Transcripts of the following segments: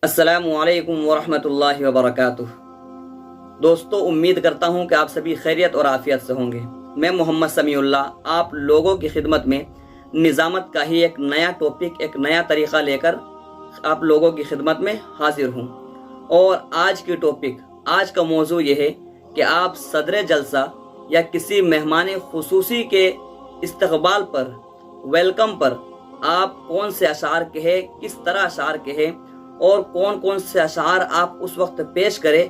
السلام علیکم ورحمۃ اللہ وبرکاتہ۔ دوستو، امید کرتا ہوں کہ آپ سبھی خیریت اور عافیت سے ہوں گے۔ میں محمد سمیع اللہ آپ لوگوں کی خدمت میں نظامت کا ہی ایک نیا ٹاپک، ایک نیا طریقہ لے کر آپ لوگوں کی خدمت میں حاضر ہوں۔ اور آج کا موضوع یہ ہے کہ آپ صدر جلسہ یا کسی مہمان خصوصی کے استقبال پر، ویلکم پر آپ کون سے اشعار کہے، کس طرح اشعار کہے اور کون کون سے اشعار آپ اس وقت پیش کرے،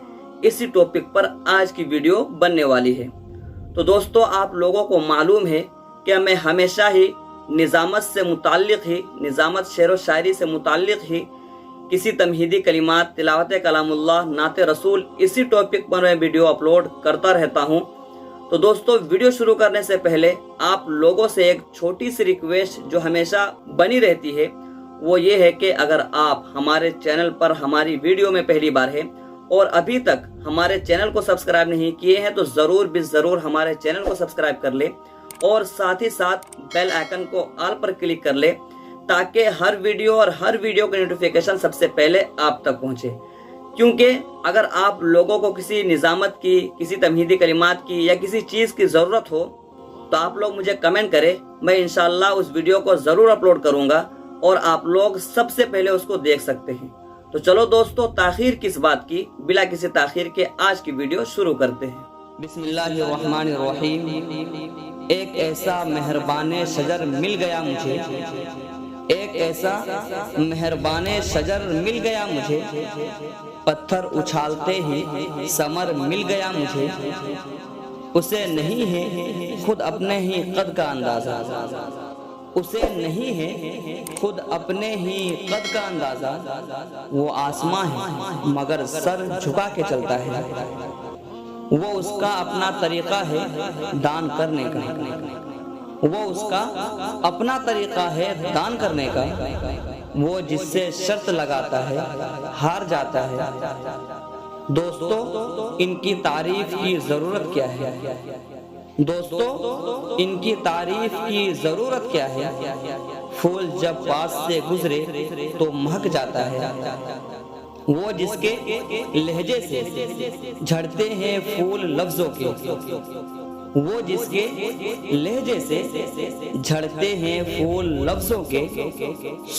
اسی ٹاپک پر آج کی ویڈیو بننے والی ہے۔ تو دوستو، آپ لوگوں کو معلوم ہے کہ میں ہمیشہ ہی نظامت شعر و شاعری سے متعلق ہی کسی تمہیدی کلمات، تلاوت کلام اللہ، نعت رسول، اسی ٹاپک پر میں ویڈیو اپلوڈ کرتا رہتا ہوں۔ تو دوستو، ویڈیو شروع کرنے سے پہلے آپ لوگوں سے ایک چھوٹی سی ریکویسٹ جو ہمیشہ بنی رہتی ہے، وہ یہ ہے کہ اگر آپ ہمارے چینل پر ہماری ویڈیو میں پہلی بار ہیں اور ابھی تک ہمارے چینل کو سبسکرائب نہیں کیے ہیں تو ضرور ہمارے چینل کو سبسکرائب کر لیں اور ساتھ ہی ساتھ بیل آئیکن کو آل پر کلک کر لیں تاکہ ہر ویڈیو کی نوٹیفیکیشن سب سے پہلے آپ تک پہنچے۔ کیونکہ اگر آپ لوگوں کو کسی نظامت کی، کسی تمہیدی کلمات کی یا کسی چیز کی ضرورت ہو تو آپ لوگ مجھے کمنٹ کریں، میں انشاءاللہ اس ویڈیو کو ضرور اپلوڈ کروں گا اور آپ لوگ سب سے پہلے اس کو دیکھ سکتے ہیں۔ تو چلو دوستو، تاخیر کس بات کی، بلا کسی تاخیر کے آج کی ویڈیو شروع کرتے ہیں۔ بسم اللہ الرحمن الرحیم۔ ایک ایسا مہربان شجر مل گیا مجھے، ایک ایسا مہربان شجر مل گیا مجھے، پتھر اچھالتے ہی ثمر مل گیا مجھے، اسے نہیں ہے خود اپنے ہی قد کا اندازہ، اسے نہیں ہے خود اپنے ہی قد کا اندازہ، وہ آسماں ہے مگر سر جھکا کے چلتا ہے، وہ اس کا اپنا طریقہ ہے دان کرنے کا، وہ اس کا اپنا طریقہ ہے دان کرنے کا، وہ جس سے شرط لگاتا ہے ہار جاتا ہے۔ دوستو، ان کی تعریف کی ضرورت کیا ہے؟ دوستو، ان کی تعریف کی ضرورت کیا ہے؟ پھول جب پاس سے گزرے تو مہک جاتا ہے، وہ جس کے لہجے سے جھڑتے ہیں پھول لفظوں کے، وہ جس کے لہجے سے جھڑتے ہیں پھول لفظوں کے،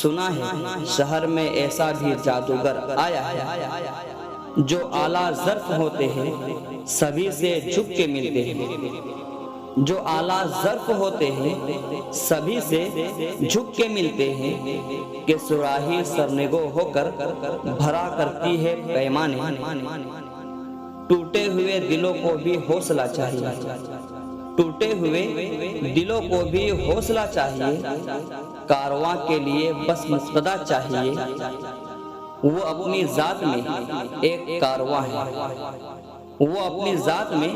سنا ہے شہر میں ایسا بھی جادوگر آیا ہے، جو اعلیٰ ظرف ہوتے ہیں سبھی سے جھک کے ملتے ہیں، جو اعلیٰ ظرف ہوتے ہیں سبھی سے جھک کے ملتے ہیں، کہ صراحی سرنگو ہو کر بھرا کرتی ہے پیمانے، ٹوٹے ہوئے دلوں کو بھی حوصلہ چاہیے، ٹوٹے ہوئے دلوں کو بھی حوصلہ چاہیے، کارواں کے لیے بس مقتدا چاہیے، وہ اپنی ذات میں ایک کارواں ہے، وہ اپنی ذات میں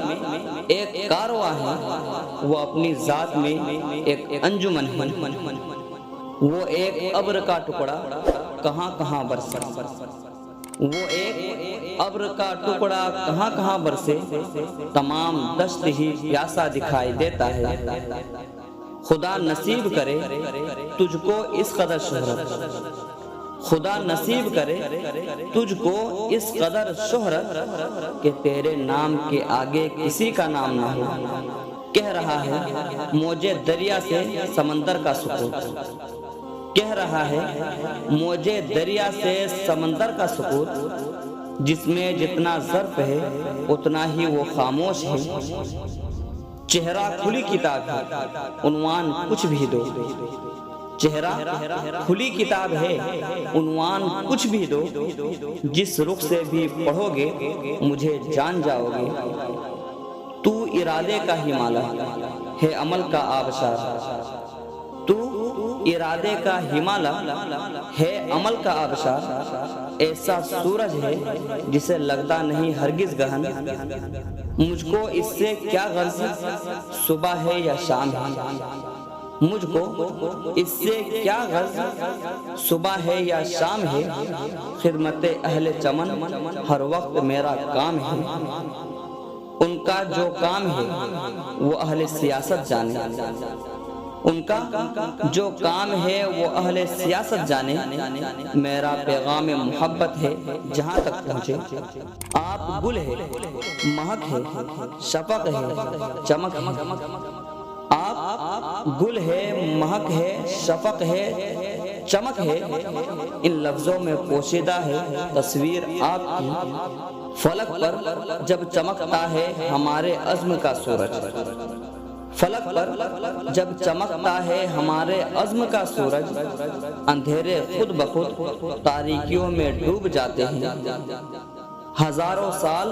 ایک کارواں ہے، وہ اپنی ذات میں ایک انجمن ہے، وہ ایک ابر کا ٹکڑا کہاں کہاں برسے، وہ ایک ابر کا ٹکڑا کہاں کہاں برسے، تمام دشت ہی پیاسا دکھائی دیتا ہے، خدا نصیب کرے تجھ کو اس قدر شہرت، خدا نصیب کرے تجھ کو اس قدر شہرت، کہ تیرے نام کے آگے کسی کا نام نہ ہو، کہہ رہا ہے موجے دریا سے سمندر کا سکوت، کہہ رہا ہے موجے دریا سے سمندر کا سکوت، جس میں جتنا ظرف ہے اتنا ہی وہ خاموش ہے، چہرہ کھلی کتاب ہے عنوان کچھ بھی دو، چہرہ کھلی کتاب ہے عنوان کچھ بھی دو، جس رخ سے بھی پڑھو گے مجھے جان جاؤ گے، تو ارادے کا ہی مالا ہے عمل کا آبشار، تو ارادے کا ہمالا ہے عمل کا آبشار، ایسا سورج ہے جسے لگتا نہیں ہرگز گہن، مجھ کو اس سے کیا غرض صبح ہے یا شام ہے، مجھ کو اس سے کیا غرض صبح ہے یا شام ہے، خدمت اہل چمن ہر وقت میرا کام ہے، ان کا جو کام ہے وہ اہل سیاست جانے، ان کا جو کام ہے وہ اہل سیاست جانے، میرا پیغام محبت ہے جہاں تک پہنچے۔ آپ گل ہے، مہک ہے، شفق ہے، چمک ہے۔ آپ گل ہے، مہک ہے، شفق ہے، چمک ہے۔ ان لفظوں میں پوشیدہ ہے تصویر آپ کی۔ فلک پر جب چمکتا ہے ہمارے عزم کا سورج، فلک پر جب چمکتا ہے ہمارے عزم کا سورج، اندھیرے خود بخود تاریکیوں میں ڈوب جاتے ہیں۔ ہزاروں سال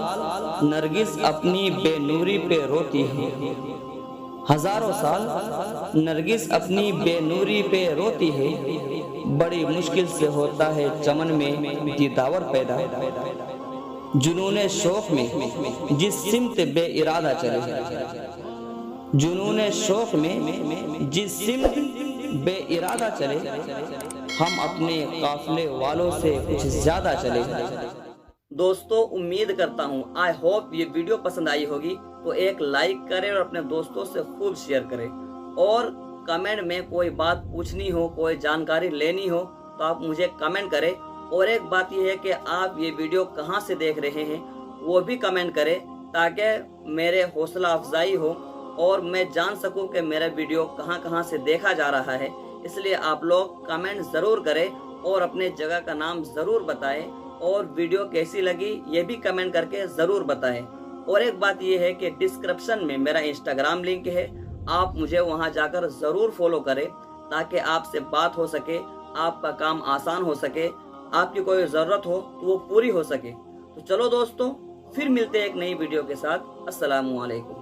نرگس اپنی بے نوری پہ روتی ہے، ہزاروں سال نرگس اپنی بے نوری پہ روتی ہے۔ بڑی مشکل سے ہوتا ہے چمن میں دیداور پیدا، جنون شوق میں جس سمت بے ارادہ چلے، جنون شوق میں جس سمت بے ارادہ چلے، ہم اپنے قافلے والوں سے کچھ زیادہ چلے۔ دوستو امید کرتا ہوں آئی ہوپ یہ ویڈیو پسند آئی ہوگی، تو ایک لائک کریں اور اپنے دوستوں سے خوب شیئر کریں، اور کمنٹ میں کوئی بات پوچھنی ہو، کوئی جانکاری لینی ہو تو آپ مجھے کمنٹ کریں۔ اور ایک بات یہ ہے کہ آپ یہ ویڈیو کہاں سے دیکھ رہے ہیں وہ بھی کمنٹ کریں، تاکہ میرے حوصلہ افزائی ہو اور میں جان سکوں کہ میرا ویڈیو کہاں کہاں سے دیکھا جا رہا ہے۔ اس لیے آپ لوگ کمنٹ ضرور کریں اور اپنے جگہ کا نام ضرور بتائیں، اور ویڈیو کیسی لگی یہ بھی کمنٹ کر کے ضرور بتائیں۔ اور ایک بات یہ ہے کہ ڈسکرپشن میں میرا انسٹاگرام لنک ہے، آپ مجھے وہاں جا کر ضرور فالو کریں، تاکہ آپ سے بات ہو سکے، آپ کا کام آسان ہو سکے، آپ کی کوئی ضرورت ہو تو وہ پوری ہو سکے۔ تو چلو دوستوں، پھر ملتے ہیں ایک نئی ویڈیو کے ساتھ۔ السلام علیکم۔